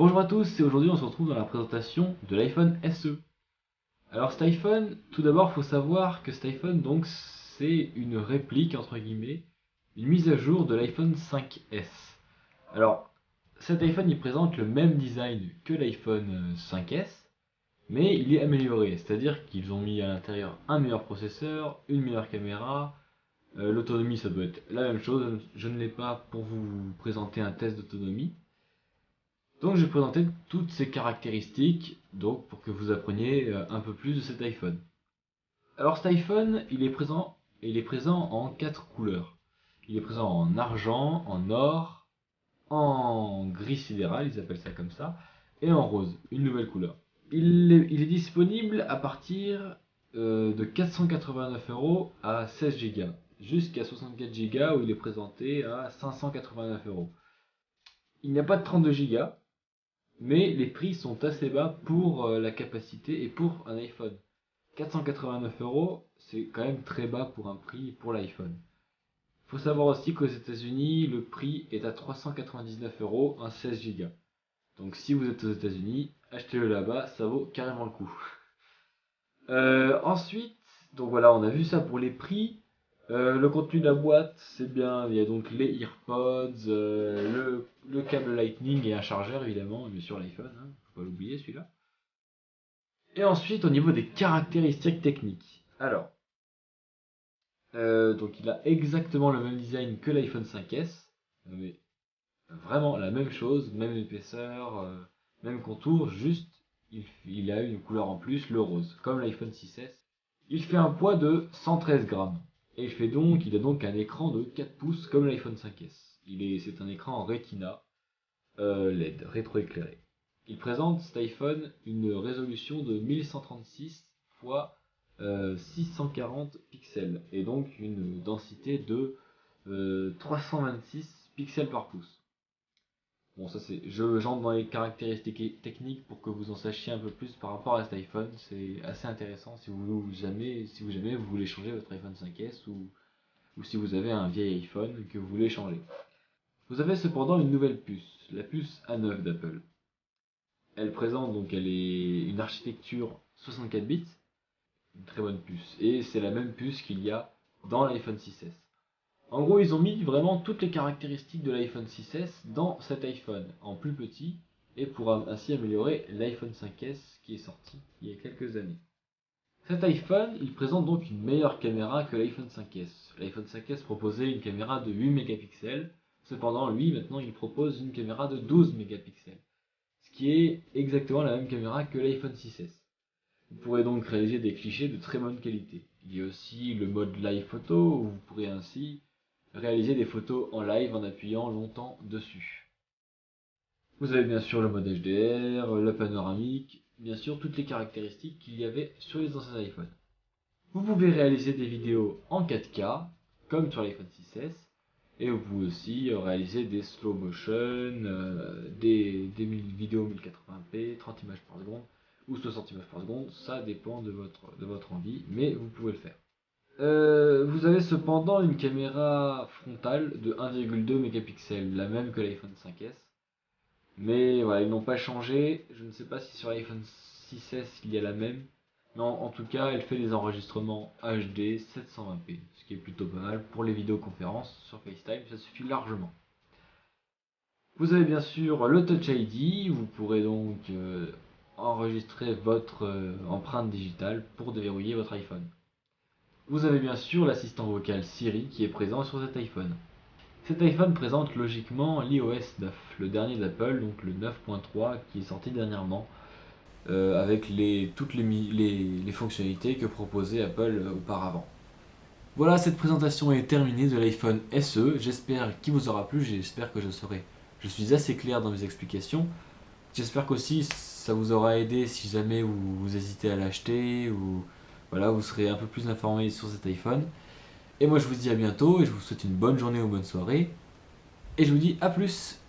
Bonjour à tous, et aujourd'hui on se retrouve dans la présentation de l'iPhone SE. Alors cet iPhone, tout d'abord il faut savoir que cet iPhone donc c'est une réplique entre guillemets, une mise à jour de l'iPhone 5S. Alors cet iPhone il présente le même design que l'iPhone 5S, mais il est amélioré, c'est-à-dire qu'ils ont mis à l'intérieur un meilleur processeur, une meilleure caméra, l'autonomie ça doit être la même chose, je ne l'ai pas pour vous présenter un test d'autonomie. Donc je vais présenter toutes ces caractéristiques donc pour que vous appreniez un peu plus de cet iPhone. Alors cet iPhone, il est présent en 4 couleurs. Il est présent en argent, en or, en gris sidéral, ils appellent ça comme ça, et en rose, une nouvelle couleur. Il est disponible à partir de 489 € à 16 Go, jusqu'à 64 Go où il est présenté à 589 €. Il n'y a pas de 32 Go, mais les prix sont assez bas pour la capacité et pour un iPhone. 489 €, c'est quand même très bas pour un prix pour l'iPhone. Il faut savoir aussi qu'aux États-Unis, le prix est à 399 € un 16 Go. Donc si vous êtes aux États-Unis, achetez-le là-bas, ça vaut carrément le coup. Ensuite, donc voilà, on a vu ça pour les prix. Le contenu de la boîte, c'est bien. Il y a donc les AirPods, le câble Lightning et un chargeur évidemment, mais sur l'iPhone, hein, faut pas l'oublier celui-là. Et ensuite, au niveau des caractéristiques techniques. Alors, donc il a exactement le même design que l'iPhone 5S, mais vraiment la même chose, même épaisseur, même contour, juste il a une couleur en plus, le rose, comme l'iPhone 6S. Il fait un poids de 113 grammes. Et il a donc un écran de 4 pouces comme l'iPhone 5S. C'est un écran en Retina LED, rétroéclairé. Il présente cet iPhone une résolution de 1136 x 640 pixels et donc une densité de 326 pixels par pouce. Bon, ça c'est. J'entre dans les caractéristiques techniques pour que vous en sachiez un peu plus par rapport à cet iPhone. C'est assez intéressant si jamais vous voulez changer votre iPhone 5S ou si vous avez un vieil iPhone que vous voulez changer. Vous avez cependant une nouvelle puce, la puce A9 d'Apple. Elle est une architecture 64 bits, une très bonne puce, et c'est la même puce qu'il y a dans l'iPhone 6S. En gros, ils ont mis vraiment toutes les caractéristiques de l'iPhone 6S dans cet iPhone, en plus petit, et pour ainsi améliorer l'iPhone 5S qui est sorti il y a quelques années. Cet iPhone, il présente donc une meilleure caméra que l'iPhone 5S. L'iPhone 5S proposait une caméra de 8 mégapixels, cependant lui maintenant il propose une caméra de 12 mégapixels, ce qui est exactement la même caméra que l'iPhone 6S. Vous pourrez donc réaliser des clichés de très bonne qualité. Il y a aussi le mode live photo où vous pourrez ainsi réaliser des photos en live en appuyant longtemps dessus. Vous avez bien sûr le mode HDR, le panoramique, bien sûr toutes les caractéristiques qu'il y avait sur les anciens iPhones. Vous pouvez réaliser des vidéos en 4K, comme sur l'iPhone 6S, et vous pouvez aussi réaliser des slow motion, des vidéos 1080p, 30 images par seconde, ou 60 images par seconde, ça dépend de votre envie, mais vous pouvez le faire. Vous avez cependant une caméra frontale de 1,2 mégapixels, la même que l'iPhone 5S. Mais voilà, ils n'ont pas changé. Je ne sais pas si sur l'iPhone 6S il y a la même. Mais en tout cas, elle fait des enregistrements HD 720p, ce qui est plutôt pas mal pour les vidéoconférences sur FaceTime, ça suffit largement. Vous avez bien sûr le Touch ID, vous pourrez donc enregistrer votre empreinte digitale pour déverrouiller votre iPhone. Vous avez bien sûr l'assistant vocal Siri qui est présent sur cet iPhone. Cet iPhone présente logiquement l'iOS 9, le dernier d'Apple, donc le 9.3 qui est sorti dernièrement, avec toutes les fonctionnalités que proposait Apple auparavant. Voilà, cette présentation est terminée de l'iPhone SE. J'espère qu'il vous aura plu, j'espère que je suis assez clair dans mes explications. J'espère qu'aussi ça vous aura aidé si jamais vous hésitez à l'acheter ou voilà, vous serez un peu plus informé sur cet iPhone. Et moi je vous dis à bientôt et je vous souhaite une bonne journée ou bonne soirée. Et je vous dis à plus.